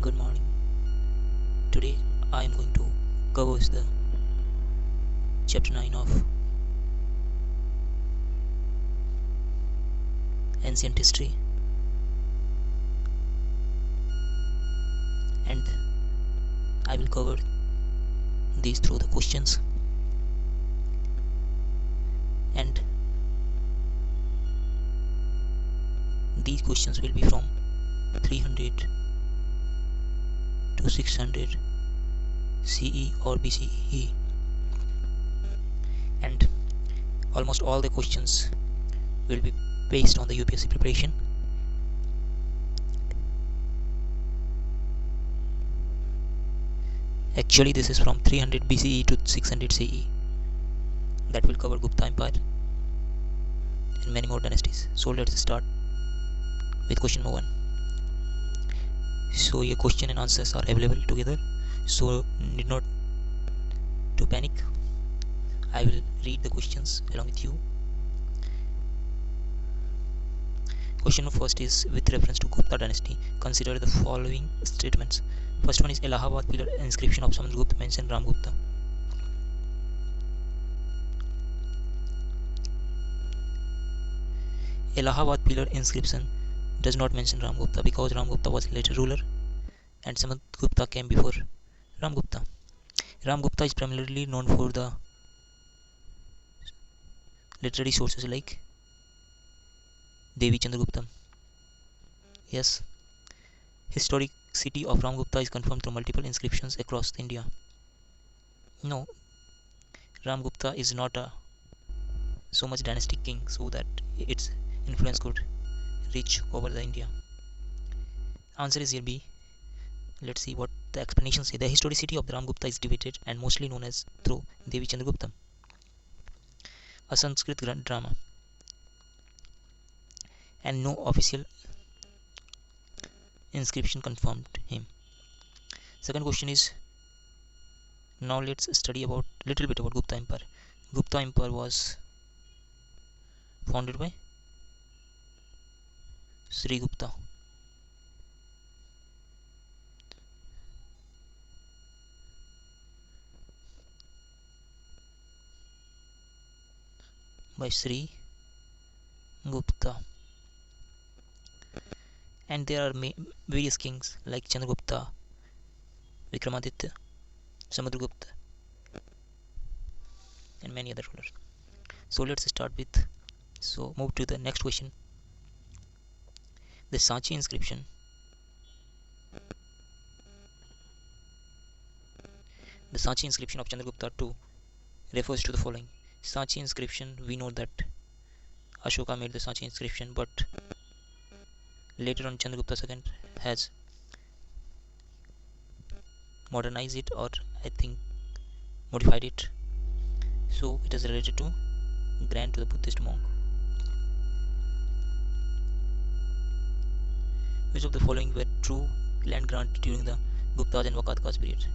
Good morning. Today I am going to cover the chapter 9 of ancient history, and I will cover these through the questions, and these questions will be from 300 to 600 CE or BCE, and almost all the questions will be based on the UPSC preparation. Actually, this is from 300 BCE to 600 CE. That will cover Gupta Empire and many more dynasties. So let's start with question number 1. So your question and answers are available together, so need not to panic. I will read the questions along with you. Question number first is with reference to Gupta dynasty. Consider the following statements. First one is Allahabad pillar inscription of Samudragupta mentioned Ramgupta. Allahabad pillar inscription does not mention Ramgupta because Ramgupta was a later ruler and Samudragupta came before Ramgupta. Ramgupta is primarily known for the literary sources like Devi Chandragupta. Yes, historic city of Ramgupta is confirmed through multiple inscriptions across India. No, Ramgupta is not a so much dynastic king so that its influence could reach over the India. Answer is here B. Let's see what the explanations say. The historicity of the Ramgupta is debated and mostly known as through Devi Chandragupta, a Sanskrit drama, and no official inscription confirmed him. Second question is, now let's study about little bit about Gupta Empire. Gupta Empire was founded by Sri Gupta. By Sri Gupta, and there are various kings like Chandragupta, Vikramaditya, Samudragupta, and many other rulers. So let's start with. So move to the next question. The Sanchi inscription. The Sanchi inscription of Chandragupta II refers to the following. Sanchi inscription, we know that Ashoka made the Sanchi inscription, but later on Chandragupta II has modernized it, or I think modified it, so it is related to grant to the Buddhist monk. Which of the following were true land grant during the Guptas and Vakatkas period?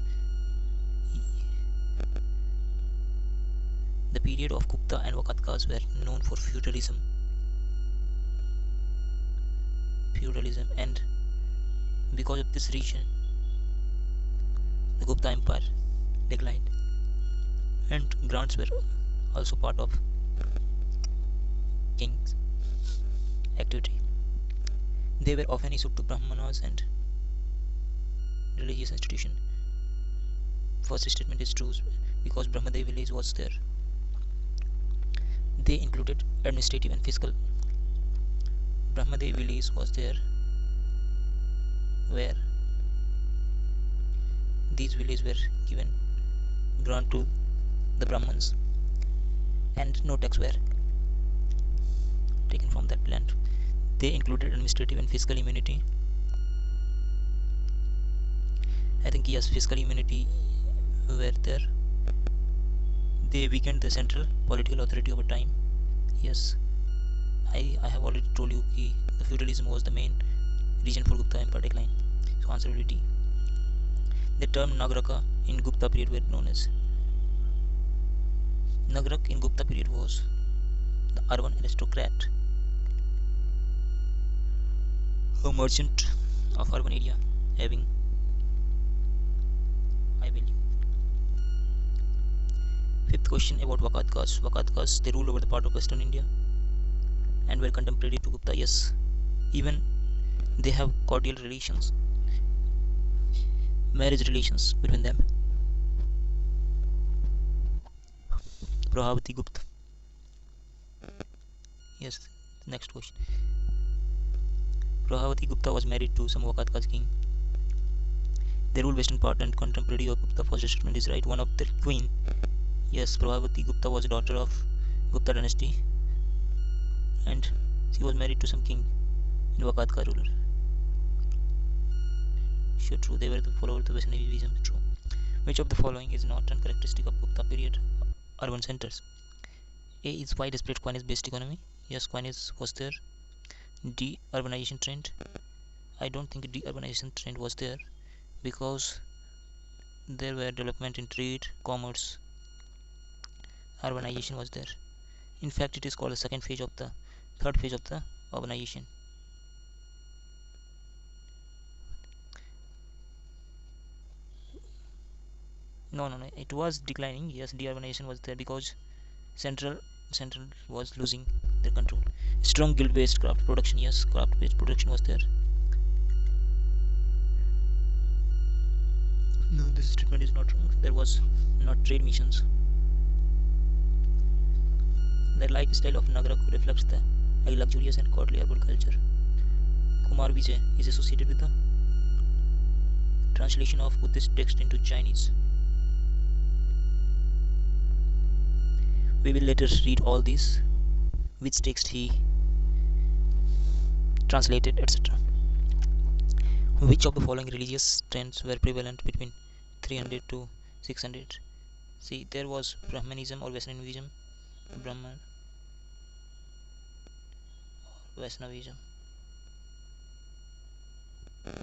The period of Gupta and Vakatkas were known for feudalism, and because of this reason the Gupta Empire declined, and grants were also part of king's activity. They were often issued to Brahmanas and religious institutions. First statement is true because Brahmadev village was there. They included administrative and fiscal. Brahmadev village was there, where these villages were given grant to the Brahmins, and no tax were taken from that land. They included administrative and fiscal immunity. I think yes, fiscal immunity were there. They weakened the central political authority over time. Yes, I have already told you that the feudalism was the main reason for Gupta Empire decline. So answer will be D. The term Nagaraka in Gupta period were known as. Nagarak in Gupta period was the urban aristocrat, a merchant of urban area having Fifth question about Vakatkas. Vakatkas, they ruled over the part of Western India and were contemporary to Gupta. Yes, even they have cordial relations, marriage relations between them. Prahavati Gupta. Yes, next question. Prahavati Gupta was married to some Vakatkas king. They ruled western part and contemporary of Gupta. First statement is right. One of the queen. Yes, Prahavati Gupta was a daughter of Gupta dynasty, and she was married to some king in Vakatka ruler. Sure, true. They were the followers of the Vaishnavism. True. Which of the following is not a characteristic of Gupta period urban centers? A is widespread coinage-based economy. Yes, coinage was there. De-urbanization trend. I don't think de-urbanization trend was there because there were development in trade, commerce. Urbanization was there. In fact, it is called the third phase of the urbanization. No, it was declining. Yes, de-urbanization was there because central central was losing their control. Strong guild-based craft production. Yes, craft-based production was there. No, this statement is not wrong. There was not trade missions. The lifestyle of Nagara reflects the luxurious and courtly urban culture. Kumar Vijay is associated with the translation of Buddhist text into Chinese. We will later read all these, which text he translated, etc. Which of the following religious trends were prevalent between 300 to 600? See, there was Brahmanism or Vaishnavism. Brahman or Vaishnavism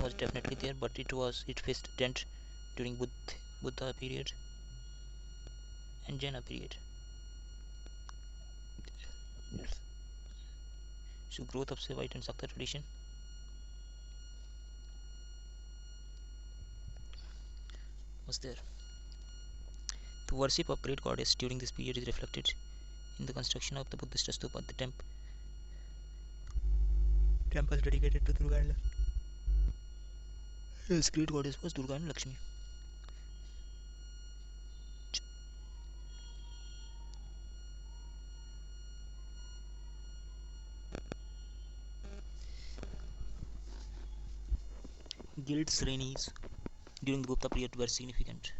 was definitely there, but it faced dent during Buddha period and Jaina period. So growth of Saivite and Sakta tradition was there. The worship of great goddess during this period is reflected in the construction of the Buddhist stupa, the temple dedicated to Durga and Lakshmi. Yes, great goddess was Durga and Lakshmi. Guild Srenis during the Gupta period were significant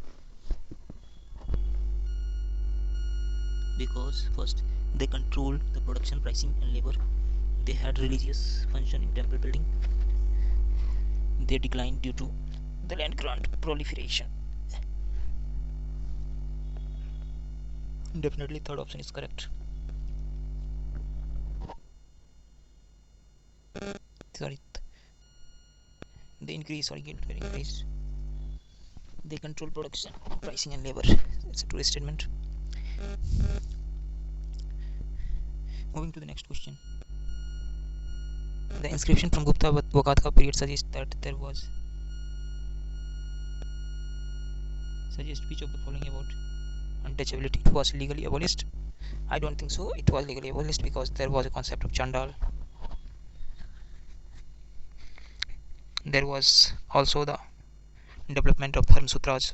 because first they controlled the production, pricing and labor. They had religious function in temple building. They declined due to the land grant proliferation. Definitely third option is correct. Sorry, guild were increased. They control production, pricing and labor. It's a true statement. Moving to the next question. The inscription from Gupta Vakatka period suggests that there was which of the following about untouchability. It was legally abolished. I don't think so. It was legally abolished because there was a concept of Chandal. There was also the development of Dharma Sutras,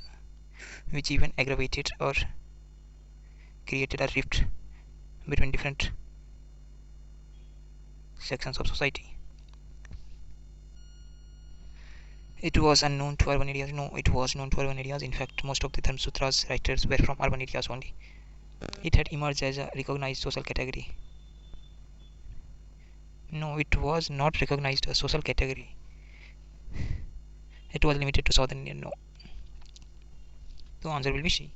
which even aggravated or created a rift between different sections of society. It was unknown to urban areas. No, it was known to urban areas. In fact, most of the Dharma Sutras writers were from urban areas only. It had emerged as a recognized social category. No, it was not recognized as social category. It was limited to Southern India. No. The answer will be C.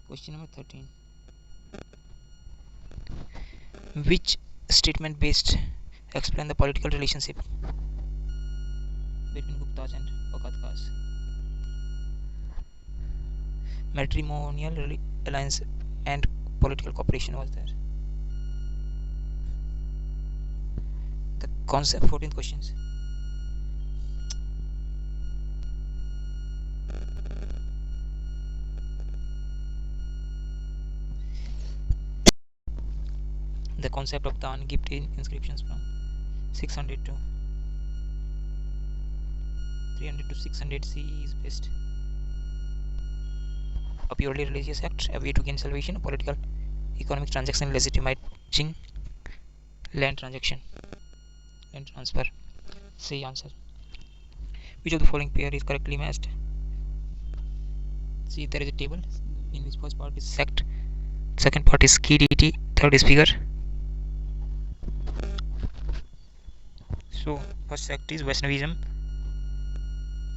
Question number 13. Which statement based explain the political relationship between Guptas and Vakatkas? Matrimonial alliance and political cooperation was there. The concept. 14th questions. The concept of the gifted inscriptions from 600 to 300 to 600 CE is based a purely religious act, a way to gain salvation, a political, economic transaction legitimizing land transaction, land transfer. See answer. Which of the following pair is correctly matched? See, there is a table in which first part is sect, second part is key deity, third is figure. So first sect is Vaishnavism,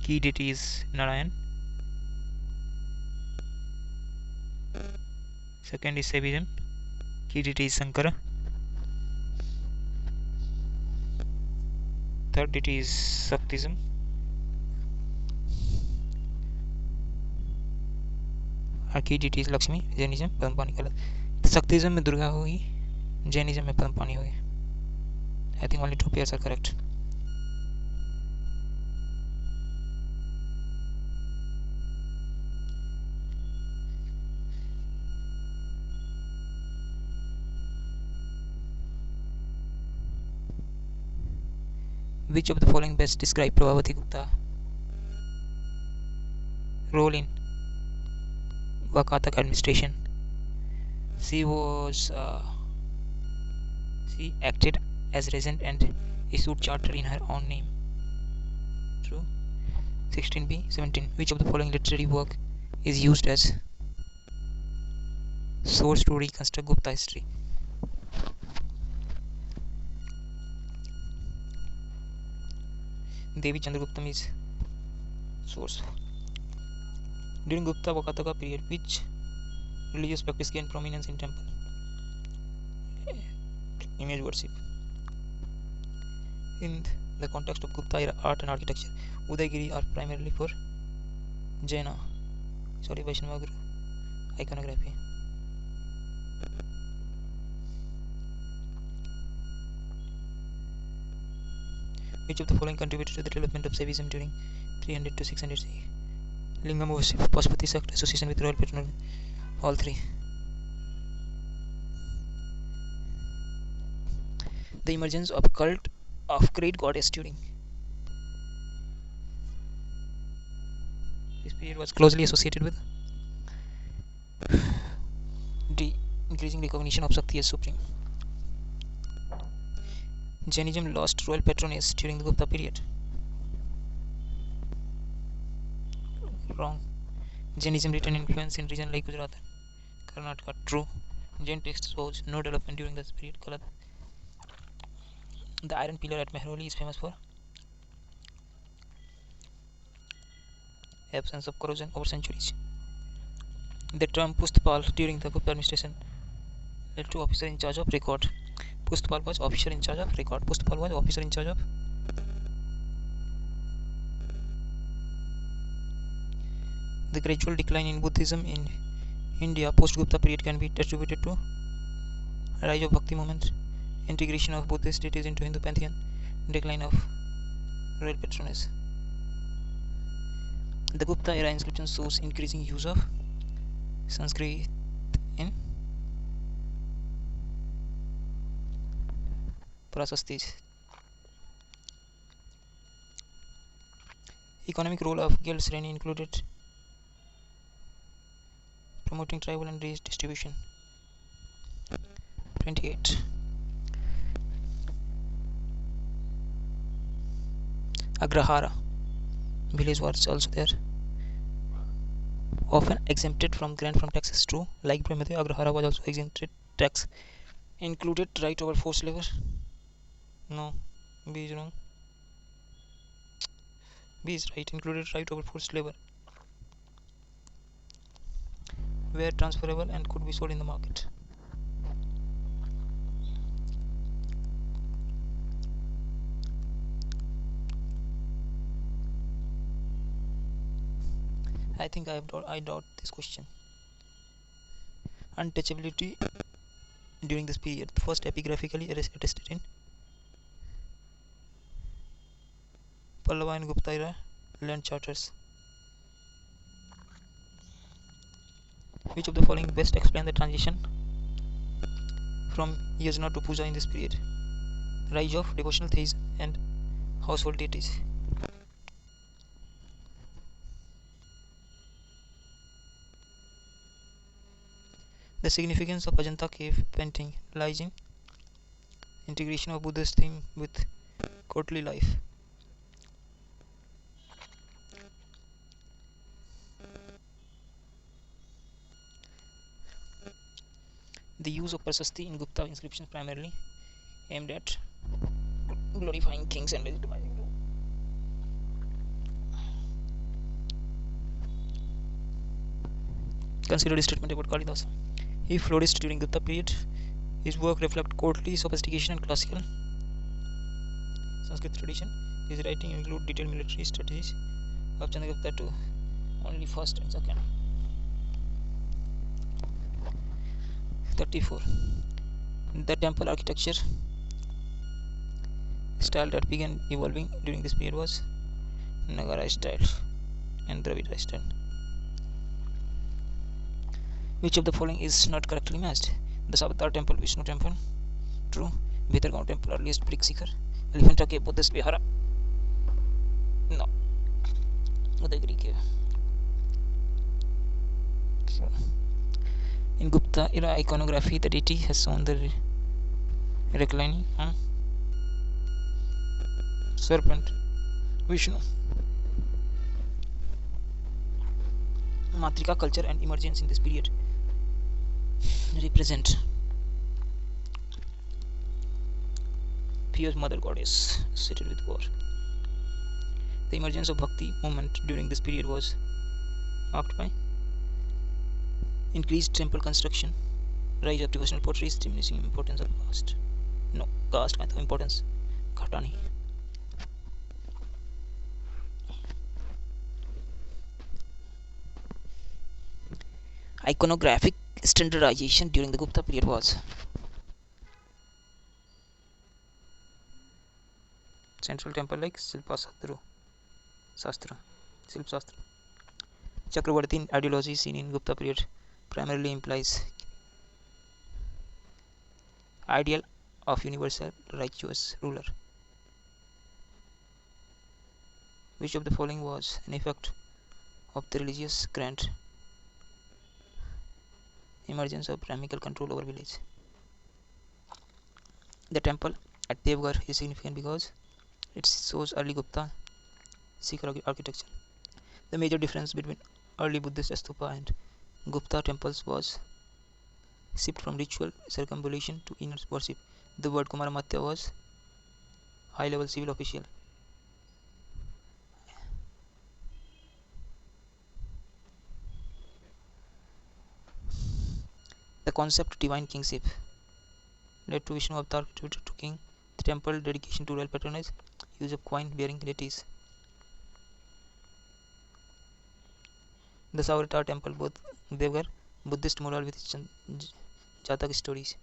key deity is Narayan, second is Saivism, key deity is Shankara, third deity is Shaktism, key deity is Lakshmi, Jainism, Padmapani गलत. Shaktism में दुर्गा होगी, Jainism में Padmapani होगी. I think only two pairs are correct. Which of the following best describe Prabhavati Gupta role in Wakatak administration? She acted as regent and issued charter in her own name. True. 16b. 17. Which of the following literary work is used as source to reconstruct Gupta history? Devi Chandraguptam is source. During Gupta Vakataka period, which religious practice gained prominence in temple? Image worship. In the context of Gupta era art and architecture, Udaygiri are primarily for Vaishnava Guru iconography. Which of the following contributed to the development of Saivism during 300 to 600 CE? Lingam worship, Pashupati sect, association with royal patronage, all three. The emergence of cult of great goddess during this period was closely associated with the increasing recognition of Shakti as supreme. Jainism lost royal patronage during the Gupta period. Wrong. Jainism retained influence in regions like Gujarat and Karnataka. True. Jain texts shows no development during this period. Galat. The iron pillar at Mehroli is famous for absence of corrosion over centuries. The term Pustpal during the Gupta administration led to officer in charge of record. Pustpal was officer in charge of record. Pustpal was officer in charge of the gradual decline in Buddhism in India post-Gupta period can be attributed to rise of Bhakti movement, integration of Buddhist deities into Hindu pantheon, decline of royal patronage. The Gupta era inscription shows increasing use of Sanskrit in Prasastis. Economic role of Guild Sreni included promoting tribal and race distribution. 28. Agrahara village was also there, often exempted from grant from taxes. True. Like Brahmadev, Agrahara was also exempted tax. Included right over forced labor. No, B is wrong. B is right. Included right over forced labor. Were transferable and could be sold in the market. I think I doubt this question. Untouchability during this period, first epigraphically attested in Pallava and Gupta era land charters. Which of the following best explain the transition from yajna to puja in this period? Rise of devotional theism and household deities. The significance of Ajanta cave painting lies in integration of Buddhist theme with courtly life. The use of Prasasti in Gupta inscriptions primarily aimed at glorifying kings and legitimizing them. Consider a statement about Kalidasa. He flourished during Gupta period. His work reflects courtly sophistication and classical Sanskrit tradition. His writing include detailed military strategies of Chandragupta to only first and second. 34. The temple architecture style that began evolving during this period was Nagara style and Dravida style. Which of the following is not correctly matched? The Sabatar temple, Vishnu temple. True. Bhitargaon temple, earliest brick seeker. Elephanta cave, Buddhist Vihara. No. Udayagiri cave. So, in Gupta era iconography, the deity has shown the reclining serpent, Vishnu. Matrika culture and emergence in this period represent fierce mother goddess seated with war. The emergence of Bhakti movement during this period was marked by increased temple construction, rise of devotional potteries, diminishing importance of caste. No, caste kind of importance. Khatani. Iconographic standardization during the Gupta period was central temple like Silpa Sastra. Chakravartin ideology seen in Gupta period primarily implies ideal of universal righteous ruler. Which of the following was an effect of the religious grant emergence of Brahminical control over village? The temple at Devgarh is significant because it shows early Gupta Sikh architecture. The major difference between early Buddhist stupa and Gupta temples was shift from ritual circumambulation to inner worship. The word Kumaramatya was high level civil official. The concept of divine kingship led to Vishnu avatar attributed to king, the temple dedication to royal patronage, use of coin bearing deities. The Sauratar temple, both Devgar, Buddhist moral with जातक stories.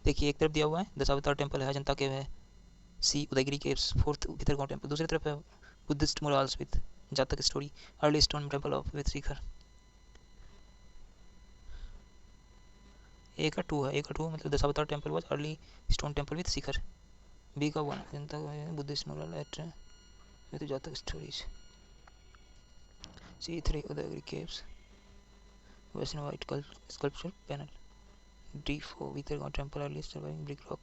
देखिए एक तरफ दिया हुआ है Dashavatar temple है, Ajanta cave है, C Udayagiri caves, fourth Bhitargaon temple. दूसरी तरफ है Buddhist murals with Jataka story, early stone temple of with shikhara. A का टू है, ए का टू मतलब Dashavatara temple was early stone temple with shikhara. B का one Ajanta Buddhist mural at with Jataka stories. C3 Udayagiri caves, Western white sculpture panel. D4 Vithargaon temple, earliest surviving brick rock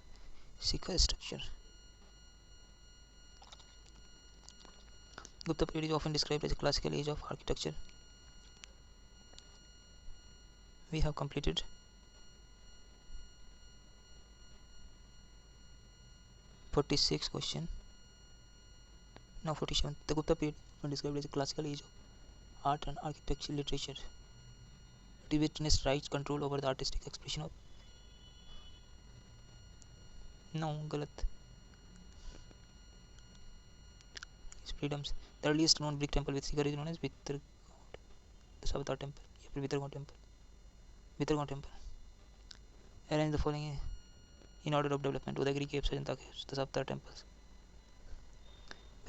Sikha structure. Gupta period is often described as a classical age of architecture. We have completed (46) question. Now 47. The Gupta period is described as a classical age of art and architecture literature. It witnessed rights control over the artistic expression of no galat freedoms. The earliest known brick temple with Sikar is known as Vithargaon, the Savatar temple. Vithargaon temple. Arrange the following in order of development: Udayagiri caves, Ajanta caves, the Savatar temples.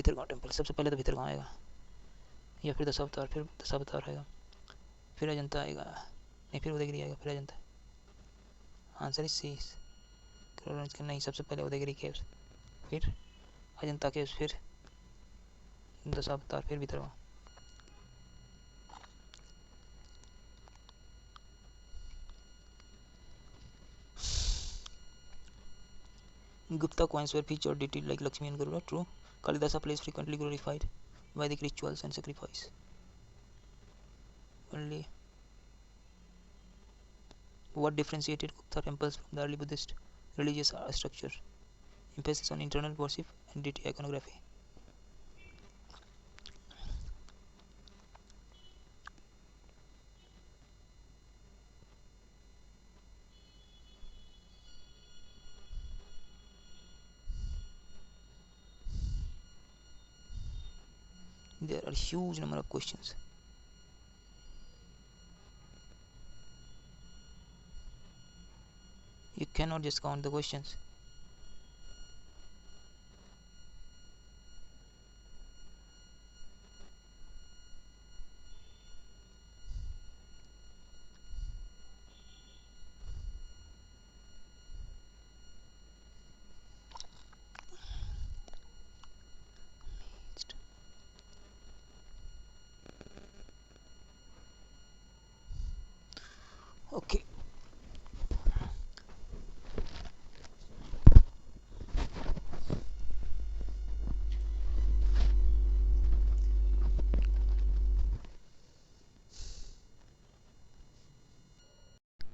Bhitargaon temple, सबसे पहले तो भितरगांव आएगा, या फिर दशावतार, फिर दशावतार आएगा, फिर अजंता आएगा, नहीं फिर उदयगिरी आएगा, फिर अजंता। आंसर इज सी। नहीं, सबसे पहले उदयगिरी केव्स, फिर अजंता केव्स, फिर दशावतार, फिर Bhitargaon. Gupta coins were featured detailed like Lakshmi and Garuda. True. Kalidasa plays frequently glorified Vedic rituals and sacrifice. Only. What differentiated Gupta temples from the early Buddhist religious structure? Emphasis on internal worship and deity iconography. There are huge number of questions. You cannot just count the questions. Okay.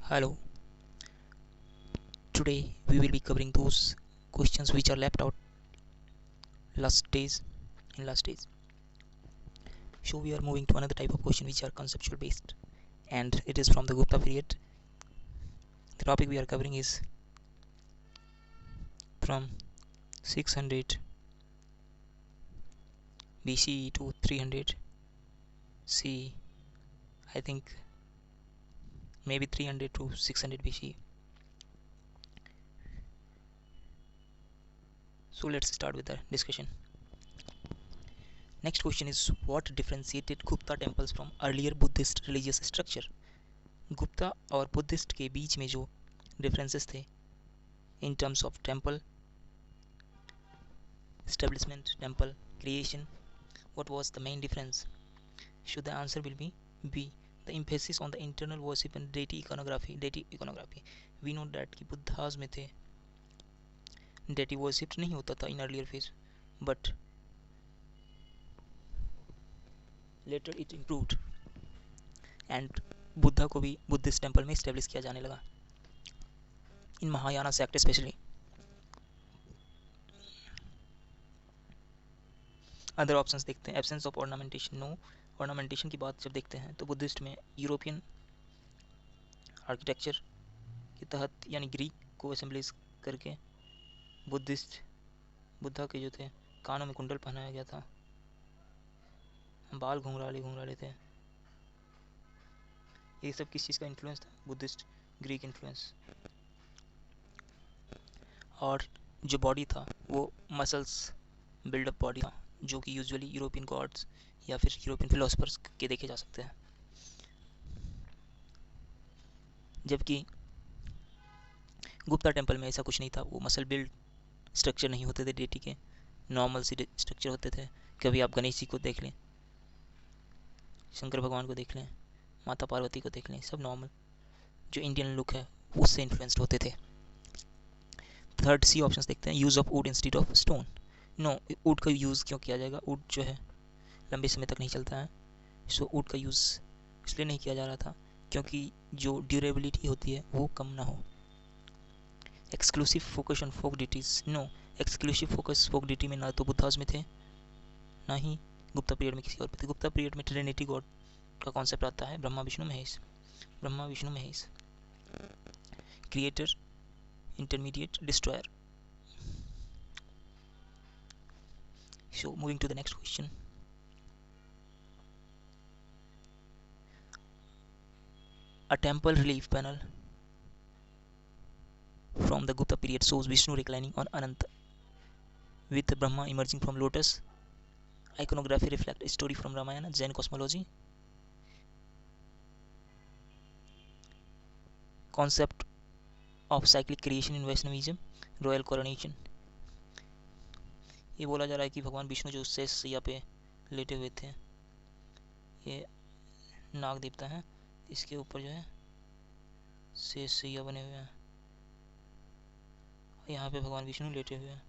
Hello. Today we will be covering those questions which are left out last days. So we are moving to another type of question which are conceptual based, and it is from the Gupta period. The topic we are covering is from 600 BCE to 300 CE. I think maybe 300 to 600 BCE. So let's start with the discussion. Next question is, what differentiated Gupta temples from earlier Buddhist religious structure? Gupta और Buddhist के बीच में जो differences थे in terms of temple establishment, temple creation, what was the main difference? So the answer will be B, the emphasis on the internal worship and deity iconography. We know that कि Buddhas में थे deity worship नहीं होता था in earlier phase, but later it improved and Buddha को भी Buddhist temple में establish किया जाने लगा in Mahayana sect specially. Other options देखते हैं. Absence of ornamentation, no. Ornamentation की बात जब देखते हैं तो बुद्धिस्ट में यूरोपियन आर्किटेक्चर के तहत यानी ग्रीक को असेंबलीज करके बुद्धा के जो थे कानों में कुंडल पहनाया गया था, बाल घुंघराले थे. ये सब किस चीज़ का इन्फ्लुएंस था? Buddhist Greek influence. और जो बॉडी था वो मसल्स बिल्डअप बॉडी था, जो कि यूजुअली यूरोपियन गॉड्स या फिर यूरोपियन फिलोसफर्स के देखे जा सकते हैं. जबकि गुप्ता टेम्पल में ऐसा कुछ नहीं था. वो मसल बिल्ड स्ट्रक्चर नहीं होते थे डेटी के, नॉर्मल सी स्ट्रक्चर होते थे. कभी आप गणेश जी को देख लें, शंकर भगवान को देख लें, माता पार्वती को देख लें, सब नॉर्मल जो इंडियन लुक है उससे इन्फ्लुएंस्ड होते थे. थर्ड सी ऑप्शंस देखते हैं. Use of wood instead of stone. No, wood का यूज़ क्यों किया जाएगा? वुड जो है लंबे समय तक नहीं चलता है. सो वुड का यूज़ इसलिए नहीं किया जा रहा था क्योंकि जो ड्यूरेबिलिटी होती है वो कम ना हो. Exclusive focus on folk deities. No, exclusive focus folk deity में ना तो बुद्धास में थे ना ही गुप्ता पीरियड में किसी और पे थे. गुप्ता पीरियड में ट्रिनिटी गॉड का कॉन्सेप्ट आता है, Brahma Vishnu Mahesh. Creator, intermediate, destroyer. So moving to the next question. A temple relief panel from the Gupta period shows Vishnu reclining on Ananta with Brahma emerging from lotus iconography reflect a story from Ramayana, Jain cosmology. Concept of cyclic creation in Vaishnavism, royal coronation. ये बोला जा रहा है कि भगवान विष्णु जो शेष सैया पे लेटे हुए थे, ये नाग देवता है, इसके ऊपर जो है शेष सैया बने हुए हैं, यहाँ पे भगवान विष्णु लेटे हुए हैं।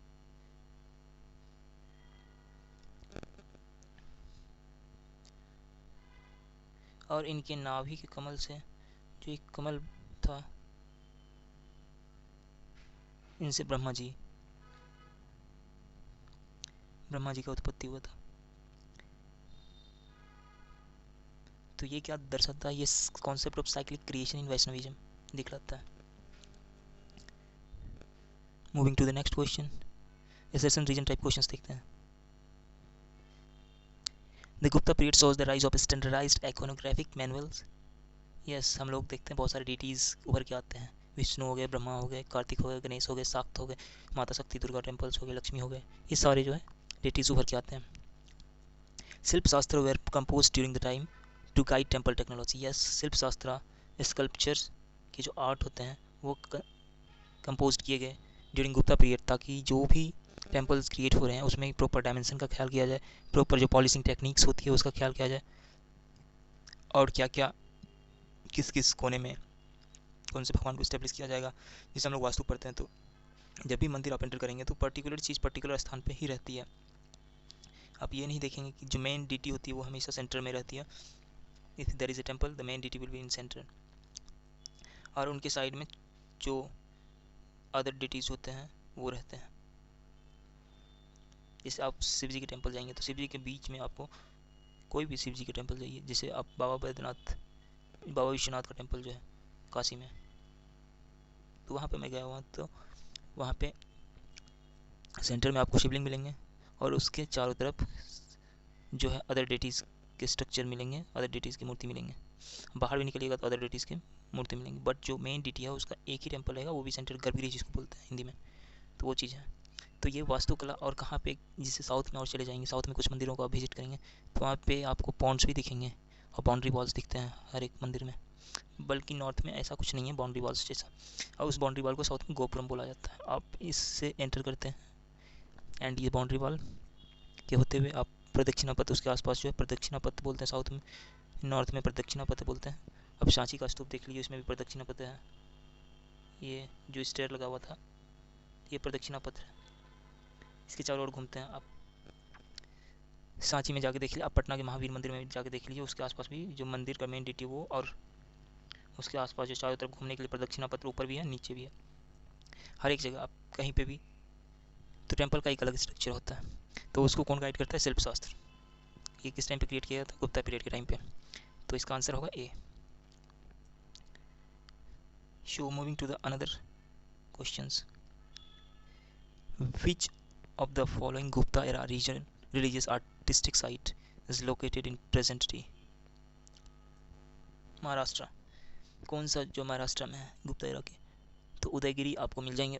और इनके नाभि के कमल से, जो एक कमल था, इनसे ब्रह्मा जी का उत्पत्ति हुआ था। तो ये क्या दर्शाता है? ये concept of cyclic creation in Vaishnavism दिखलाता है। Moving to the next question, assertion reason type questions देखते हैं। The Gupta period shows the rise of standardised iconographic manuals. Yes, हम लोग देखते हैं बहुत सारे डीटीज उभर के आते हैं। विष्णु हो गए, ब्रह्मा हो गए, कार्तिक हो गए, गणेश हो गए, शाक्त हो गए, माता शक्ति दुर्गा टेम्पल्स हो गए, लक्ष्मी हो गए, ये सारे जो है डीटीज उभर के आते हैं। Shilpa Shastra were compose during the time to guide temple technology. Yes, Shilpa Shastra sculptures के जो आर्ट होते हैं वो कंपोज किए गए ड्यूरिंग गुप्ता पीरियड, ताकि जो भी टेम्पल्स क्रिएट हो रहे हैं उसमें प्रॉपर डायमेंशन का ख्याल किया जाए, प्रॉपर जो पॉलिशिंग टेक्निक्स होती है उसका ख्याल किया जाए, और क्या क्या किस किस कोने में कौन से भगवान को इस्टेब्लिश किया जाएगा। जैसे हम लोग वास्तु पढ़ते हैं तो जब भी मंदिर आप एंटर करेंगे तो पर्टिकुलर चीज़ पर्टिकुलर स्थान पे ही रहती है। आप ये नहीं देखेंगे कि जो मेन डीटी होती है वो हमेशा सेंटर में रहती है। If there is a temple the main deity will be in centre, और उनके साइड में जो अदर डिटीज़ होते हैं वो रहते हैं। जैसे आप शिव जी के टेम्पल जाएंगे तो शिव जी के बीच में आपको, कोई भी शिव जी के टेम्पल जाइए, जैसे आप बाबा बैद्यनाथ, बाबा विश्वनाथ का टेम्पल जो है काशी में, तो वहाँ पे मैं गया हुआ, तो वहाँ पे सेंटर में आपको शिवलिंग मिलेंगे और उसके चारों तरफ जो है अदर डेटीज़ के स्ट्रक्चर मिलेंगे, अदर डेटीज़ की मूर्ति मिलेंगे। बाहर भी निकलिएगा तो अदर डेटीज़ की मूर्ति मिलेंगी, बट जो मेन डेटी है उसका एक ही टेम्पल रहेगा, वो भी सेंटर गर्भगृह जिसको बोलते हैं हिंदी में, तो वो चीज़ है। तो ये वास्तुकला। और कहाँ पे, जिसे साउथ में और चले जाएंगे, साउथ में कुछ मंदिरों को आप विजिट करेंगे तो वहाँ पे आपको पॉन्ड्स भी दिखेंगे और बाउंड्री वॉल्स दिखते हैं हर एक मंदिर में, बल्कि नॉर्थ में ऐसा कुछ नहीं है बाउंड्री वॉल्स जैसा, और उस बाउंड्री वॉल को साउथ में गोपुरम बोला जाता है। आप इससे एंटर करते हैं एंड ये बाउंड्री वॉल के होते हुए आप प्रदक्षिणा पथ, उसके आसपास जो है प्रदक्षिणा पथ बोलते हैं साउथ में, नॉर्थ में प्रदक्षिणा पथ बोलते हैं। अब सांची का स्तूप देख लीजिए, इसमें भी प्रदक्षिणा पथ है, ये जो स्टेयर लगा हुआ था ये प्रदक्षिणा पथ है, इसके चारों ओर घूमते हैं। आप सांची में जाके देख लीजिए, आप पटना के महावीर मंदिर में जाके देख लीजिए, उसके आसपास भी जो मंदिर का मेन डिटी वो, और उसके आसपास जो चारों तरफ घूमने के लिए प्रदक्षिणा पथ ऊपर भी है नीचे भी है, हर एक जगह आप कहीं पे भी। तो टेम्पल का एक अलग स्ट्रक्चर होता है, तो उसको कौन गाइड करता है? शिल्प शास्त्र। ये किस टाइम पे क्रिएट किया था? गुप्ता पीरियड के टाइम पे। तो इसका आंसर होगा A. So moving to the another questions, which of the following Gupta era region religious artistic site is located in present day? Maharashtra. कौन सा जो महाराष्ट्र में है गुप्ता एरा के? तो उदयगिरी आपको मिल जाएंगे,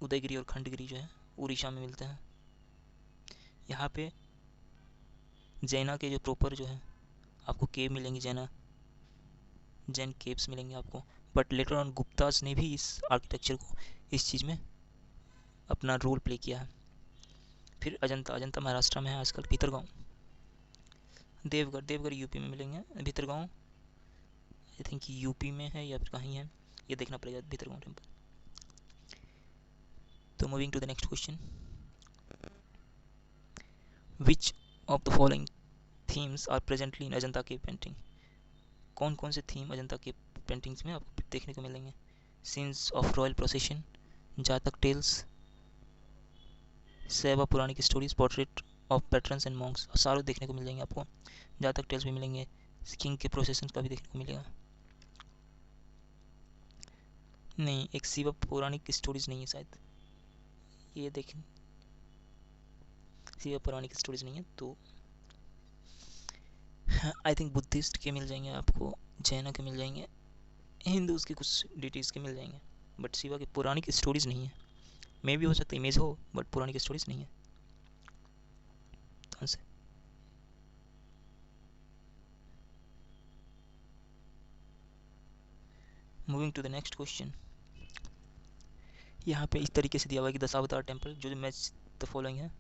उदयगिरी और खंडगिरी जो है उड़ीसा में मिलते हैं। यहाँ पे जैना के जो प्रॉपर जो है आपको केव मिलेंगे, जैन केव्स मिलेंगे आपको, बट लेटर ऑन गुप्ताज ने भी इस आर्किटेक्चर को, इस चीज़ में अपना रोल प्ले किया है। फिर अजंता महाराष्ट्र में है आजकल। भीतरगांव, देवगढ़ यूपी में मिलेंगे। भीतरगांव आई थिंक यूपी में है या फिर कहीं है, ये देखना पड़ेगा भीतरगांव टेम्पल। तो moving to the next question, which of the following themes are presently in Ajanta cave painting? कौन कौन से थीम अजंता केव पेंटिंग्स में आपको देखने को मिलेंगे? Scenes of royal procession, Jataka tales, Shaiva Puranic stories, portrait of patrons and monks, सारे देखने को मिल जाएंगे आपको। जातक टेल्स भी मिलेंगे, किंग के प्रोसेशन का भी देखने को मिलेगा। नहीं, एक शिव पौराणिक स्टोरीज नहीं है शायद, ये देखें, शिव पौराणिक स्टोरीज नहीं है। तो आई थिंक बुद्धिस्ट के मिल जाएंगे आपको, जैन के मिल जाएंगे, हिंदूज़ के कुछ डिटीज़ के मिल जाएंगे, बट शिवा के पौराणिक स्टोरीज नहीं है। मे भी हो सकता है इमेज हो, बट पौराणिक स्टोरीज नहीं है। Answer moving to the next question. यहाँ पे इस तरीके से दिया हुआ है कि दशावतार टेम्पल जो मैच द फॉलोइंग है,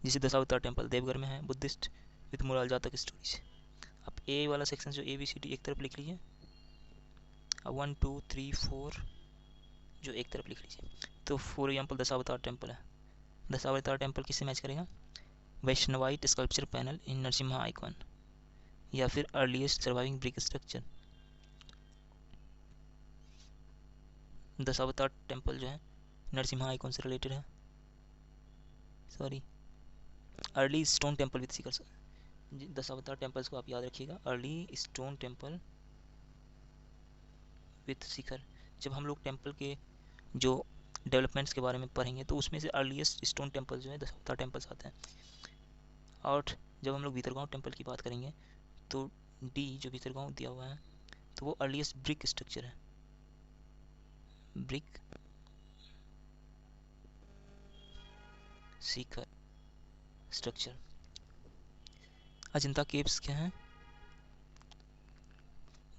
जैसे दशावतार टेम्पल देवघर में है, Buddhist with moral Jataka stories. अब ए वाला सेक्शन जो ABCD एक तरफ लिख लीजिए, अब 1 2 3 4 जो एक तरफ लिख लीजिए। तो फॉर एग्जाम्पल दशावतार टेम्पल है, दशावतार टेम्पल किससे मैच करेगा? वैष्णवाइट स्कल्पचर पैनल इन नरसिम्हा आइकॉन, या फिर earliest surviving brick structure. Dashavatar temple जो है नरसिम्हा आइकॉन से रिलेटेड है, sorry early stone temple with Sikar. Dashavatar temples को आप याद रखिएगा, अर्ली स्टोन टेम्पल विथ शिखर। जब हम लोग टेम्पल के जो डेवलपमेंट्स के बारे में पढ़ेंगे तो उसमें से अर्लीस्ट स्टोन टेम्पल जो है दशावतार टेम्पल्स आते हैं। और जब हम लोग भीतरगांव टेम्पल की बात करेंगे तो D जो भीतरगांव दिया हुआ है तो वो अर्लीस्ट ब्रिक स्ट्रक्चर है, ब्रिक शिखर स्ट्रक्चर। अजंता केव्स क्या है?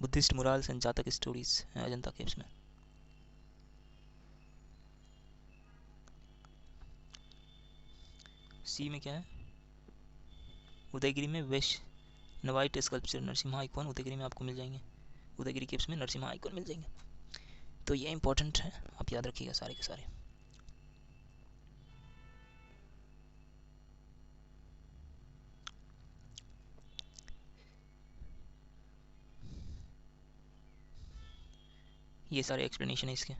बुद्धिस्ट मुराल्स एंड जातक स्टोरीज हैं अजंता केव्स में। सी में क्या है? उदयगिरी में Vaishnavite sculpture Narasimha icon Udayagiri में आपको मिल जाएंगे, उदयगिरी केव्स में नरसिम्हा आइकॉन मिल जाएंगे। तो ये इंपॉर्टेंट है, आप याद रखिएगा सारे के सारे। ये सारे एक्सप्लेनेशन है इसके।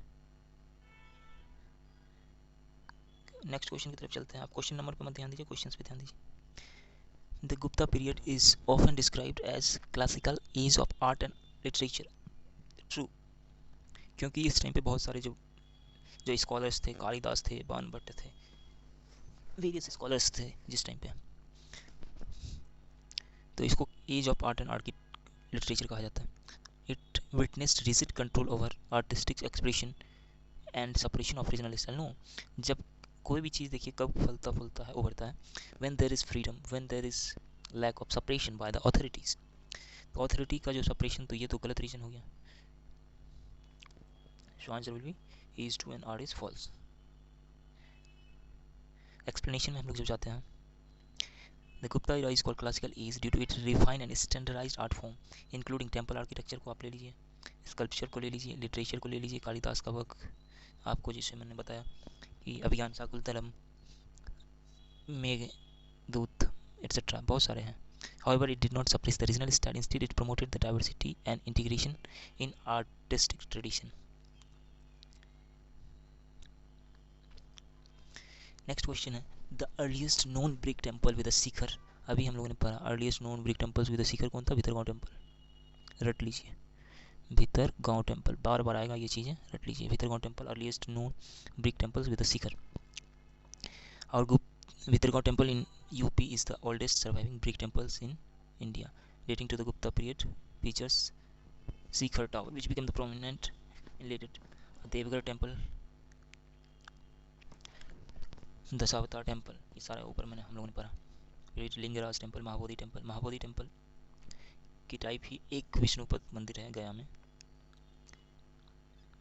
नेक्स्ट क्वेश्चन की तरफ चलते हैं। आप क्वेश्चन नंबर पे मत ध्यान दीजिए, क्वेश्चंस पे ध्यान दीजिए। The Gupta period is often described as classical age of art and literature. True, क्योंकि इस टाइम पे बहुत सारे जो जो स्कॉलर्स थे, कालिदास थे, बाण भट्ट थे, वेरियस स्कॉलर्स थे जिस टाइम पे, तो इसको age of art and literature कहा जाता है। It witnessed rigid control over artistic expression and separation of regional style. No, जब कोई भी चीज़ देखिए कब फलता फूलता है, उभरता है, when there is freedom, when there is lack of separation by the authorities. तो अथॉरिटी का जो सेपरेशन, तो ये तो गलत रीजन हो गया। So answer will be A is true and R is false. Explanation में हम लोग जब जाते हैं, the Gupta era is called classical age due to its refined and standardized art form, including temple architecture को आप ले लीजिए, स्कल्पचर को ले लीजिए, लिटरेचर को ले लीजिए, कालिदास का वर्क आपको जिसे मैंने बताया कि अभियान शाकुंतलम, मेघदूत एटसेट्रा, बहुत सारे हैं। However, it did not suppress the regional style. Instead, it promoted the diversity and integration in artistic tradition. Next question है, the earliest known brick temple with a shikhara. अभी हम लोगों ने पढ़ा earliest known brick temples with a shikhara कौन था? Bhitargaon temple. रट लीजिए, भीतरगांव टेम्पल, बार बार आएगा ये चीज़ें, रट लीजिए। Bhitargaon temple earliest known brick temples with a shikhara. और Bhitargaon temple in UP is the oldest surviving brick temples in India, dating to the Gupta period. Features Shikhar Tower, which became the prominent in later. Devgarh Temple, Dashavatara temple, ये सारा ऊपर मैंने हम लोगों ने पढ़ा। Lingaraj temple, Mahabodhi temple. Mahabodhi temple की type ही एक विष्णुपद मंदिर है गया में,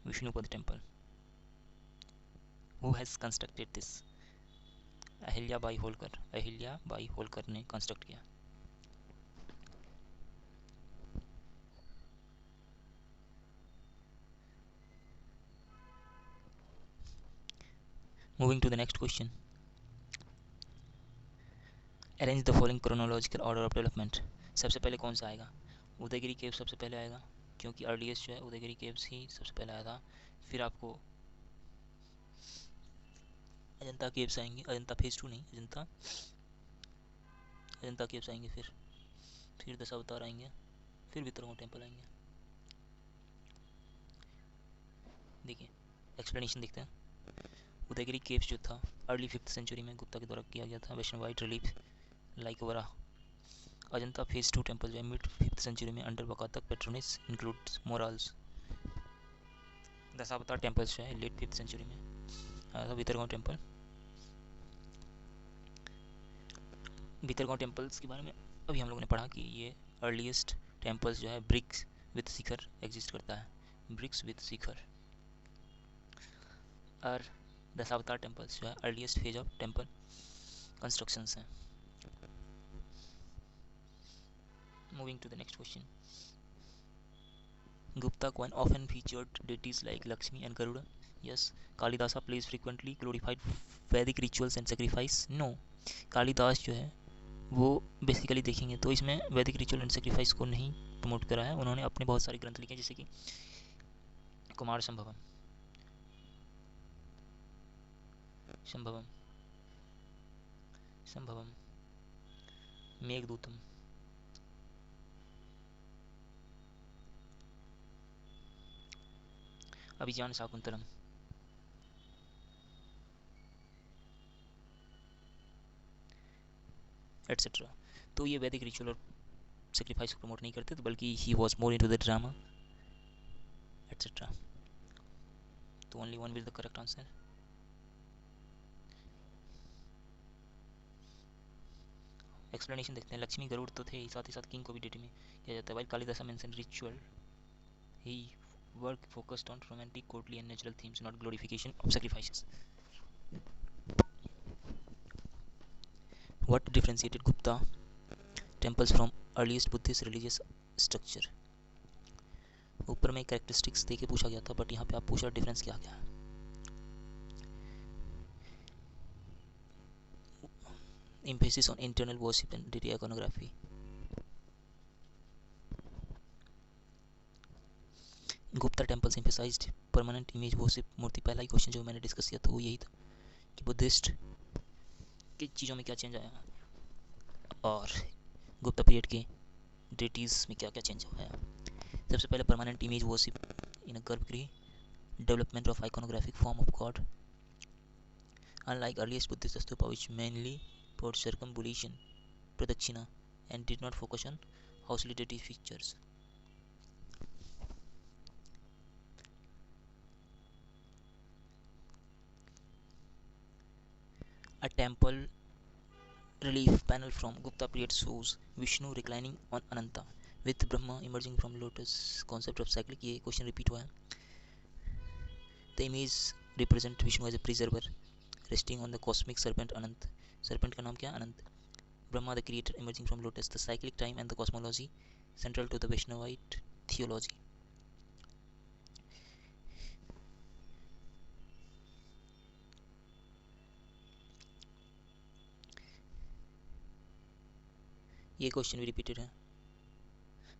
Vishnupad temple. Who has constructed this? Ahilyabai Holkar, Ahilyabai Holkar ने कंस्ट्रक्ट किया। Moving to the next question, arrange the following chronological order of development. सबसे पहले कौन सा आएगा? उदयगिरी केव सबसे पहले आएगा, क्योंकि अर्लीस्ट जो है उदयगिरी केव्स ही सबसे पहले आया था। फिर आपको अजंता केव्स आएंगे, अजंता फेज 2 नहीं, अजंता केव्स आएंगे, फिर दशावतार आएंगे, फिर भीतरगांव टेम्पल आएंगे। देखिए एक्सप्लेनेशन देखते हैं। उदयगिरी केव्स जो था अर्ली 5th सेंचुरी में गुप्ता के द्वारा किया गया था, वैष्णवाइट रिलीफ लाइक वरा। अजंता फेज 2 टेम्पल जो है मिड 5th सेंचुरी में under Vakataka patronage includes murals. Dashavatara temples जो है लेट 5th सेंचुरी में आया था। भीतरगांव टेम्पल, भीतरगांव टेम्पल्स के बारे में अभी हम लोगों ने पढ़ा कि ये अर्लीस्ट टेम्पल्स जो है ब्रिक्स विद शिखर एग्जिस्ट करता है। Bricks with shikhara. और दशावतार टेम्पल्स जो है earliest phase of temple constructions हैं। Moving to the next question, Gupta coin often featured deities like Lakshmi and Garuda. Yes. Kalidasa plays frequently glorified Vedic rituals and sacrifice. No. Kalidas जो है वो basically देखेंगे तो इसमें वैदिक रिचुअल एंड सेक्रीफाइस को नहीं प्रमोट करा है। उन्होंने अपने बहुत सारे ग्रंथ लिखे जैसे कि कुमार संभवम, संभवम, संभवम, मेघदूतम, अभिज्ञान शाकुंतलम, एटसेट्रा। तो ये वैदिक रिचुअल और सेक्रीफाइस को प्रमोट नहीं करते तो बल्कि he was more into the drama etcetera. तो only one will the correct answer. Explanation देखते हैं। लक्ष्मी गरुड़ तो थे, साथ ही साथ किंग को भी डेटी में किया जाता है। While Kalidasa mention ritual, he work focused on romantic, courtly and natural themes, not glorification of sacrifices. What differentiated Gupta temples from earliest Buddhist religious structure? ऊपर में कैरेक्टरिस्टिक्स दे के पूछा गया था बट यहाँ पे आप पूछ रहे डिफरेंस क्या क्या है। Emphasis on internal worship and detailed iconography. Gupta temples emphasized permanent image worship मूर्ति। पहला ही क्वेश्चन जो मैंने डिस्कस किया था वो यही था कि बुद्धिस्ट की चीज़ों में क्या चेंज आया और गुप्ता पीरियड के डेटीज़ में क्या क्या चेंज आया। सबसे पहले परमानेंट इमेज वर्शिप इन अ गर्भगृह, development of iconographic form of God. Unlike earliest Buddhist stupa which mainly toward circumambulation, pradakshina, and did not focus on housely deity features. A temple relief panel from Gupta period shows Vishnu reclining on Ananta with Brahma emerging from lotus. Concept of cyclic, ये question repeat हुआ है। The image represent Vishnu as a preserver resting on the cosmic serpent Anant. Serpent का नाम क्या? अनंत. Brahma the creator emerging from lotus. The cyclic time and the cosmology central to the Vaishnavite theology. ये question भी repeated है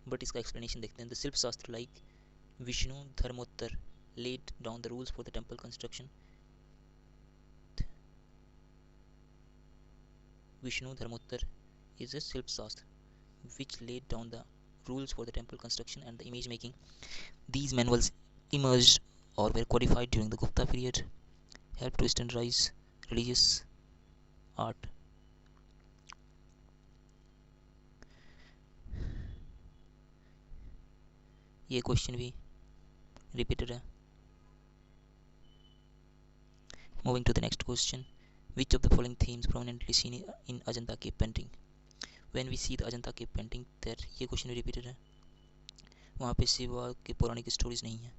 but इसका explanation देखते हैं। The शिल्प शास्त्र like Vishnu Dharmottara laid down the rules for the temple construction. Vishnu Dharmottar is a शिल्प शास्त्र which laid down the rules for the temple construction and the image making. These manuals emerged or were codified during the Gupta period, helped to standardize religious art. ये question भी repeated है। Moving to the next question, which of the following themes prominently seen in Ajanta cave painting? When we see the Ajanta cave painting, there ये question भी repeated है। वहाँ पे सेवा के पौराणिक स्टोरीज नहीं है।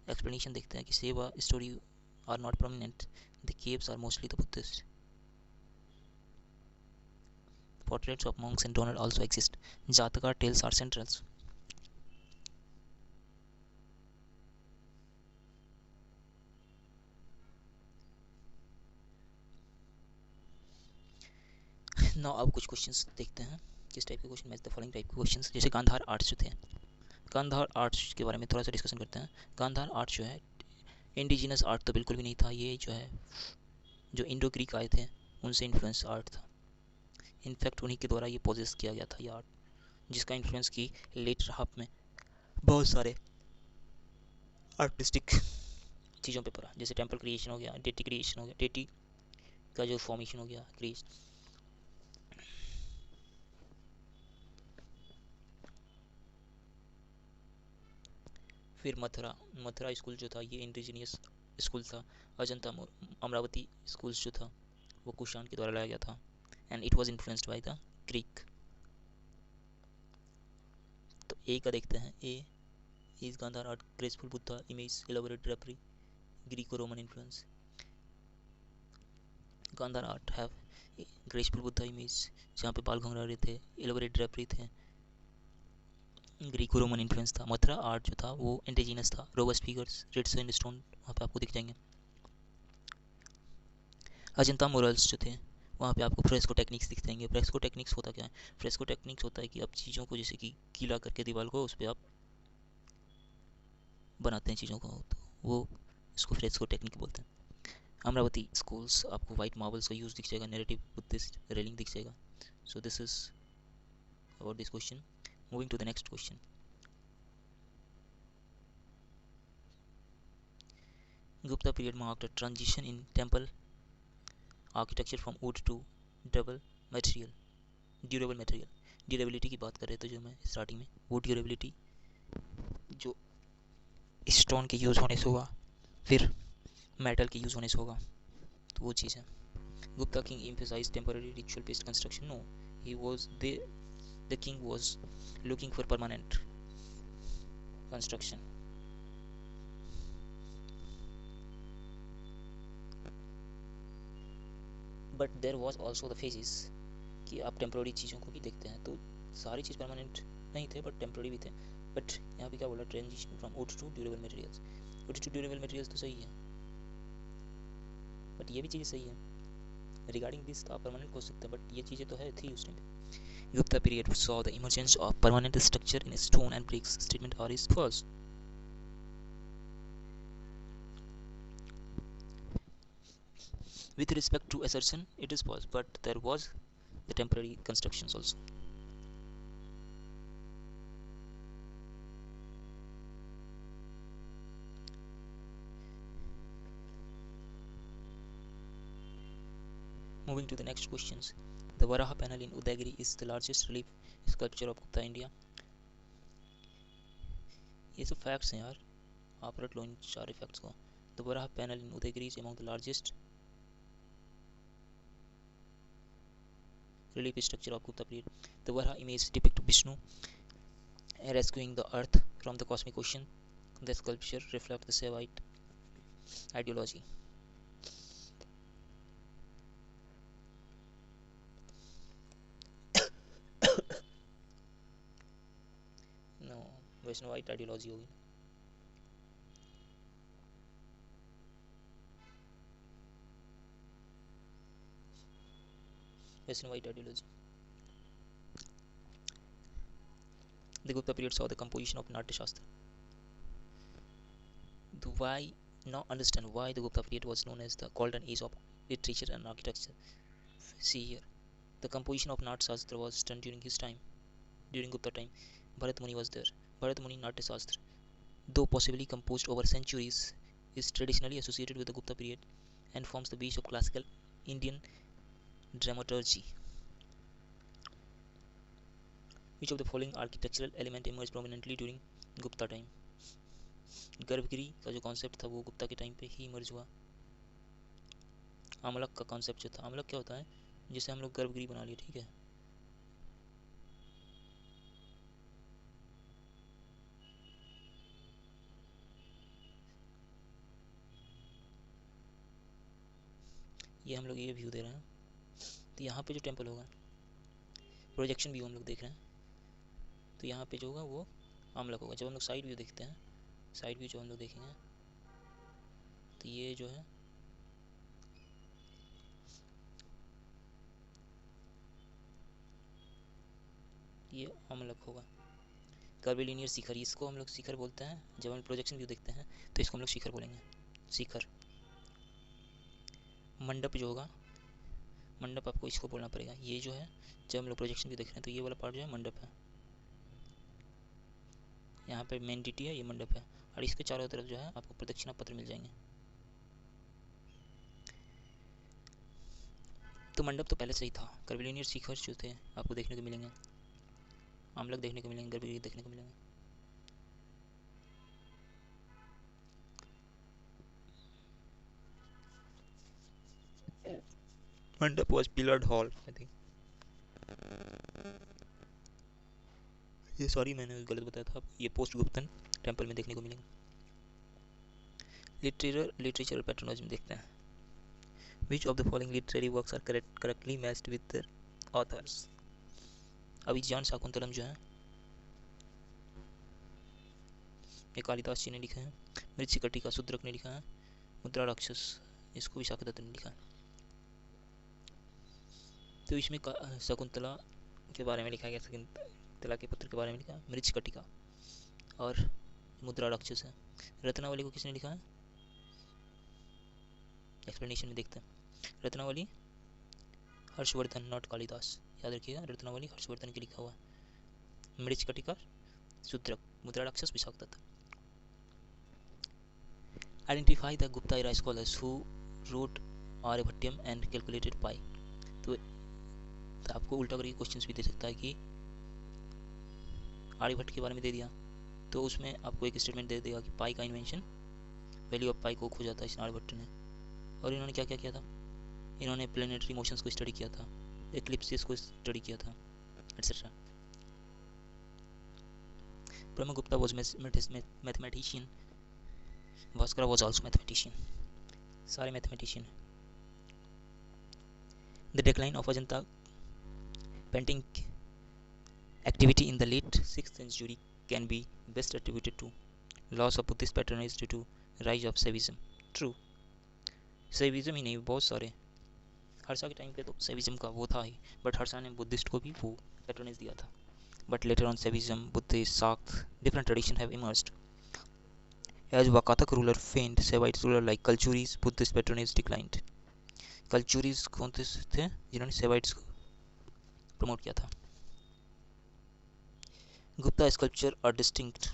एक्सप्लेनेशन देखते हैं कि सेवा story are not prominent. The caves are mostly the Buddhist. Portraits of monks and donors also exist. Jataka tales are centrals. Now अब कुछ क्वेश्चंस देखते हैं किस टाइप के question match the following type के क्वेश्चंस। जैसे गांधार आर्ट्स जो थे, गांधार आर्ट्स के बारे में थोड़ा सा डिस्कशन करते हैं। गांधार आर्ट जो है इंडिजिनस आर्ट तो बिल्कुल भी नहीं था। ये जो है जो इंडो ग्रीक आए थे उनसे इन्फ्लुएंस आर्ट था। इनफैक्ट उन्हीं के द्वारा ये पोजेस किया गया था ये आर्ट, जिसका इन्फ्लुएंस की लेटर हाफ में बहुत सारे आर्टिस्टिक चीज़ों पे पड़ा। जैसे टेम्पल क्रिएशन हो गया, डेटी क्रिएशन हो गया, डेटी का जो फॉर्मेशन हो गया क्रिएशन। फिर मथुरा स्कूल जो था ये इंडिजीनियस स्कूल था। अजंता अमरावती स्कूल्स जो था वो कुषाण के द्वारा लाया गया था and it was influenced by the Greek. तो ए का देखते हैं। ए Is Gandhar art graceful Buddha image, elaborate drapery, Greco-Roman influence? Gandhar art have graceful Buddha image जहाँ पे बाल घुंघरा रहे थे, elaborate drapery थे, ग्रीको रोमन इन्फ्लुएंस था. मथुरा आर्ट जो था वो इंडिजिनस था. रोबस्ट फिगर्स, रेड सैंडस्टोन वहाँ पे आपको दिख जाएंगे. अजंता मोरल्स जो थे वहाँ पे आपको फ्रेस्को टेक्निक्स दिख जाएंगे. फ्रेस्को टेक्निक्स होता क्या है? फ्रेस्को टेक्निक्स होता है कि आप चीज़ों को जैसे कि गीला करके दीवार को उस पर आप बनाते हैं चीज़ों को, तो वो इसको फ्रेस्को टेक्निक बोलते हैं. अमरावती स्कूल्स आपको वाइट मार्बल्स का यूज़ दिख जाएगा. नेरेटिव बुद्धिस्ट रेलिंग दिख जाएगा. So this is about this question. Moving to the next question. Gupta period marked a transition in temple architecture from wood to durable material. Durable material, durability की बात कर रहे थे जो मैं स्टार्टिंग में, वो ड्यूरेबिलिटी जो स्टोन के यूज़ होने से हुआ, फिर मेटल के यूज़ होने से होगा, तो वो चीज़ है. Gupta king emphasized temporary ritual based construction. No, he was the king was looking for permanent construction. But there was also the phases कि आप टेम्प्रोरी चीज़ों को भी देखते हैं, तो सारी चीज़ परमानेंट नहीं थे बट टेम्प्रोरी भी थे. बट यहाँ पे क्या बोला? Transition from wood to durable materials. Wood to durable materials तो सही है, बट ये भी चीज़ सही है. रिगार्डिंग दिस तो आप परमानेंट हो सकते हैं, बट ये चीज़ें तो है थी उस टाइम पे. Gupta period saw the emergence of permanent structure in stone and bricks. Statement R is false. With respect to assertion, it is false, but there was the temporary constructions also. Moving to the next questions. The Varaha panel in Udayagiri is the largest relief sculpture of Gupta India. ये सब facts हैं यार, आप रट लो इन सारे facts को. The Varaha panel in Udayagiri is among the largest relief structure of Gupta period. The Varaha image depicts Vishnu rescuing the earth from the cosmic ocean. The sculpture reflects the Saivite ideology. No, Vaishnavite ideology होगी. Vaishnavite ideology. The Gupta period saw the composition of Natya Shastra. Why now understand why the Gupta period was known as the golden age of literature and architecture. See here, the composition of Natya Shastra was done during his time, during Gupta time. Bharat Muni was there. Bharat Muni Natya Shastra, though possibly composed over centuries, is traditionally associated with the Gupta period and forms the base of classical Indian dramaturgy. Which of the following architectural element emerged prominently during Gupta time? Garbhagiri का जो concept था वो गुप्ता के time पे ही emerge हुआ. आमलक का concept जो था, आमलक क्या होता है? जिसे हम लोग गर्भगिरी बना लिए, ठीक है. ये हम लोग ये व्यू दे रहे हैं, तो यहाँ पे जो टेम्पल होगा, प्रोजेक्शन व्यू हम लोग देख रहे हैं, तो यहाँ पे जो होगा वो आमलक होगा. जब हम लोग साइड व्यू देखते हैं, साइड व्यू जो हम लोग देखेंगे, तो ये जो है ये आमलक होगा. कर्विलिनियर शिखर, इसको हम लोग शिखर बोलते हैं. जब हम प्रोजेक्शन व्यू देखते हैं तो इसको हम लोग शिखर बोलेंगे, शिखर. मंडप जो होगा, मंडप आपको इसको बोलना पड़ेगा. ये जो है जब हम लोग प्रोजेक्शन व्यू देख रहे हैं तो ये वाला पार्ट जो है मंडप है. यहाँ पे मेन डिटी है, ये मंडप है, और इसके चारों तरफ जो है आपको प्रदक्षिणा पत्र मिल जाएंगे. तो मंडप तो पहले से ही था. कर्विलिनियर शिखर जो थे आपको देखने को मिलेंगे, आमलक देखने को मिलेंगे, गर्भगिरी देखने को मिलेंगे. मंडप was pillared hall I think. ये सॉरी मैंने गलत बताया था. ये पोस्ट गुप्तन टेम्पल में देखने को मिलेंगे। लिटरेचर और पैट्रोनोज में देखते हैं। Which of the following literary works are correctly matched with their authors. Abhijnana Shakuntalam जो है ये कालिदास जी ने लिखा है। मृच्छकटिका शूद्रक ने लिखा है। मुद्रा राक्षस इसको भी शाकुंतल ने लिखा है। तो इसमें शकुंतला के बारे में लिखा गया, शकुंतला के पुत्र के बारे में लिखा है मृच्छकटिका, और मुद्रा राक्षस है। रत्नावली को किसने लिखा है? एक्सप्लेनेशन में देखते हैं। रत्नावली हर्षवर्धन, नॉट कालिदास, याद रखिएगा। रत्नावली हर्षवर्धन के लिखा हुआ है। Mricchakatika Shudraka, Mudra Rakshasa Vishakhadatta. Identify the Gupta era scholars who wrote Aryabhatiyam and calculated pi. तो आपको उल्टा करके क्वेश्चंस भी दे सकता है कि आर्यभट्ट के बारे में दे दिया तो उसमें आपको एक स्टेटमेंट दे देगा कि पाई का इन्वेंशन, वैल्यू ऑफ पाई को खोजा था इस आर्यभट्ट ने। और इन्होंने क्या क्या किया था? इन्होंने प्लेनेटरी मोशंस को स्टडी किया था, एक्लिप्सेस को स्टडी किया था, etcetera. Brahmagupta was mathematician, Bhaskara was also mathematician, सारे mathematician. The decline of Ajanta painting activity in the late 6th century can be best attributed to loss of Buddhist patronage due to rise of Saivism. True. Saivism ही नहीं, बहुत सारे, हर्षा के time पे तो Saivism का वो था ही, बट हर्षा ने बुद्धिस्ट को भी वो पैट्रोनेज दिया था। But later on Saivism, Buddhist, Shakt, different traditions have emerged. As Vakatak ruler feigned Saivite ruler like Kalchuris, Buddhist patronage declined. Kalchuris कौन थे जिन्होंने Saivites को प्रमोट किया था? Gupta sculpture are distinct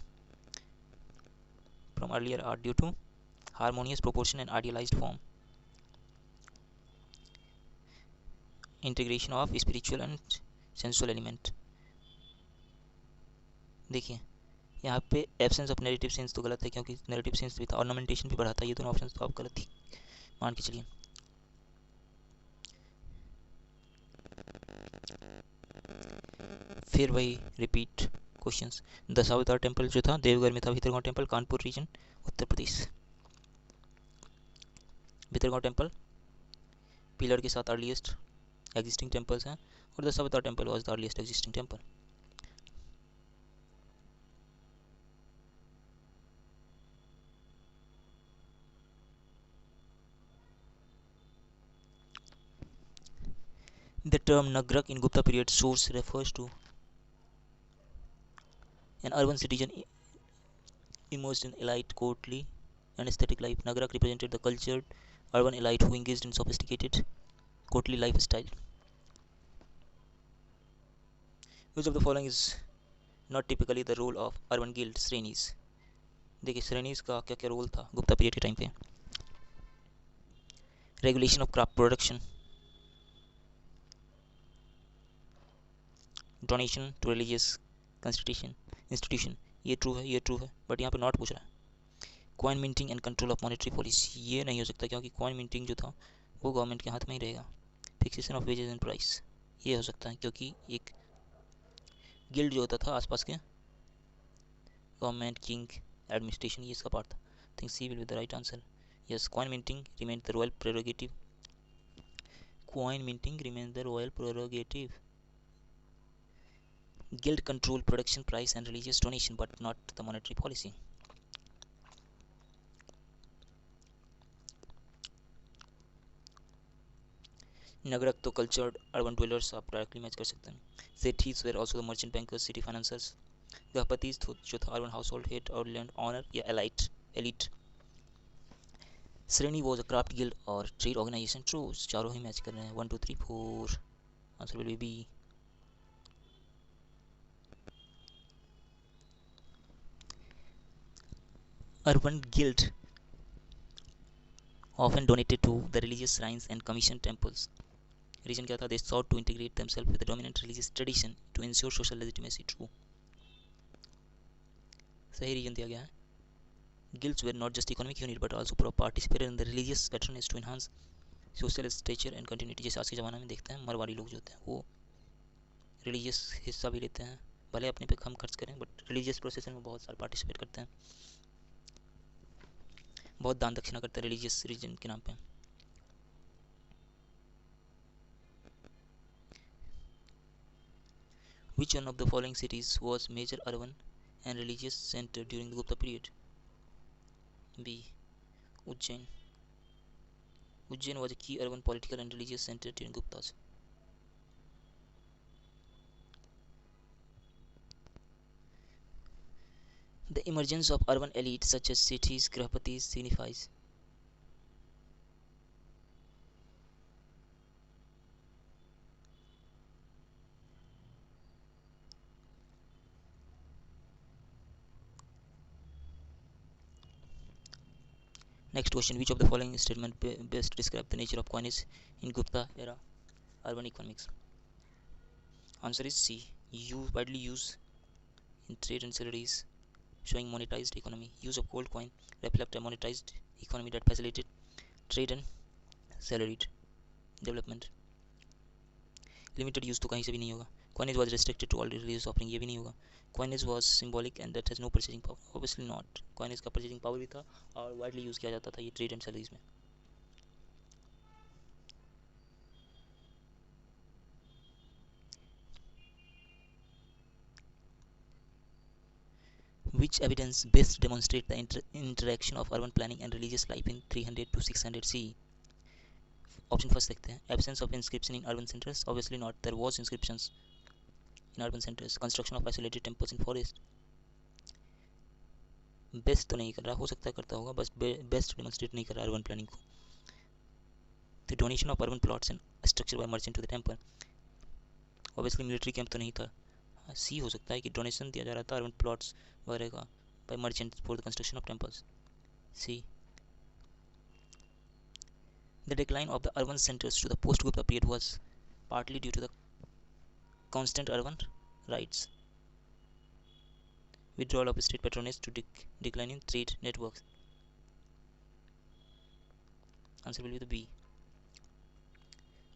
from earlier art due to harmonious proportion and idealized form, integration of spiritual and sensual element. देखिए यहाँ पे absence of narrative sense तो गलत है, क्योंकि नैरेटिव सेंस भी था, ऑर्नामेंटेशन भी बढ़ा था। ये दोनों ऑप्शन तो आप गलत थी, मान के चलिए। फिर वही रिपीट क्वेश्चंस। दशावतार टेम्पल जो था देवघर में था। Bhitargaon temple Kanpur reason Uttar Pradesh. Bhitargaon temple pillar के साथ अर्लीस्ट एग्जिस्टिंग टेम्पल्स हैं, और Dashavatar temple was the earliest existing temple. The term Nagrak in Gupta period source refers to an urban citizen immersed in elite, courtly, and aesthetic life. Nagrak represented the cultured urban elite who engaged in sophisticated, courtly lifestyle. Which of the following is not typically the role of urban guild श्रेणीज? देखिए श्रेणीज का क्या क्या role था Gupta period के time पे। Regulation of craft production, donation to religious institution, ये ट्रू है, ये ट्रू है, बट यहाँ पे नॉट पूछ रहा है। Coin minting and control of monetary policy, ये नहीं हो सकता, क्योंकि कॉइन मिंटिंग जो था वो गवर्नमेंट के हाथ में ही रहेगा। Fixation of wages and price, ये हो सकता है, क्योंकि एक गिल्ड जो होता था आसपास के, गवर्नमेंट, किंग, एडमिनिस्ट्रेशन, ये इसका पार्ट था। Think C will be the right answer. Yes, coin minting remain the royal prerogative. Coin minting remain the royal prerogative. Guild control production price and religious donation, but not the monetary policy. नगरक तो cultured urban dwellers आप directly match कर सकते हैं। सेठीज were also the merchant bankers, city financiers. गहपतिज जो था urban household head और land owner या elite. श्रेणी was a craft guild और trade organization. True, चारों ही मैच कर रहे हैं। 1 2 3 4 answer will B B. Urban guild often donated to the religious shrines and commissioned temples. Reason क्या था? They sought to integrate themselves with the dominant religious tradition to ensure social legitimacy. True. सही reason दिया गया है। Guilds were not just economic unit but also participated in the religious patronage to enhance social stature and continuity. जैसे आज के ज़माने में देखते हैं मरवाड़ी लोग जो होते हैं वो रिलीजियस हिस्सा भी लेते हैं भले अपने पे कम खर्च करें, बट रिलीजियस प्रोसेशन में बहुत सारे पार्टिसिपेट करते हैं, बहुत दान दक्षिणा करते हैं रिलीजियस रीजन के नाम पे। Which one of the following cities was major urban and religious center during the Gupta period? B. Ujjain. Ujjain was a key urban political and religious center during Guptas. The emergence of urban elite such as cities, grahpatis signifies. Next question: which of the following statement best describe the nature of coinage in Gupta era urban economics? Answer is C. Widely used in trade and salaries, showing monetized economy. Use of gold coin reflect a monetized economy that facilitated trade and salaried development. Limited use तो कहीं से भी नहीं होगा. Coinage was restricted to all religious offering, ये भी नहीं होगा. Coinage was symbolic and that has no purchasing power. Obviously not. Coinage का purchasing power भी था और widely use किया जाता था ये trade and salaries में. Which evidence best demonstrate the interaction of urban planning and religious life in 300 to 600 CE? Option first देखते हैं. Absence of inscription in urban centers. Obviously not. There was inscriptions in urban centers. Construction of isolated temples in forest. Best तो नहीं कर रहा, हो सकता है करता होगा, बस बेस्ट डेमोन्स्ट्रेट नहीं कर रहा अर्बन प्लानिंग को. The donation of urban plots and structure by merchant to the temple. Obviously military camp तो नहीं था. सी हो सकता है कि डोनेशन दिया जा रहा था अर्बन प्लॉट्स वगैरह का by merchant for the construction of temples. C. The decline of the urban centres to the post Gupta period was partly due to the constant urban rights, withdrawal of state patronage to declining trade networks. Answer will be the B.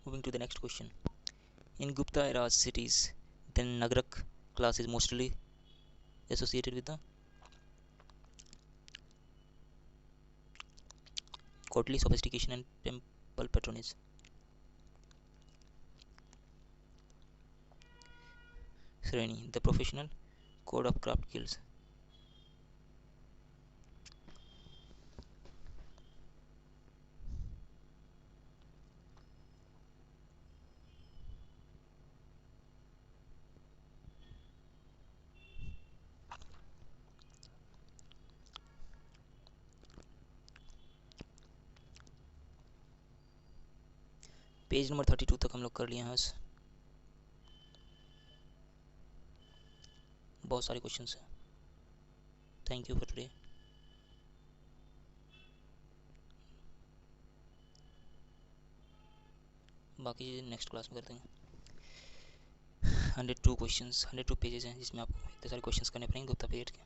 Moving to the next question. In Gupta era cities, the Nagarak class is mostly associated with the courtly sophistication and temple patronage. Sreni, the professional code of craft guilds. Page number 32 तक हम लोग कर लिए हैं. बहुत सारे questions हैं. Thank you for today. बाकी नेक्स्ट क्लास में करते हैं. 102 क्वेश्चंस, 102 पेजेस हैं जिसमें आपको इतने सारे क्वेश्चंस करने पड़ेंगे गुप्ता पीरियड के.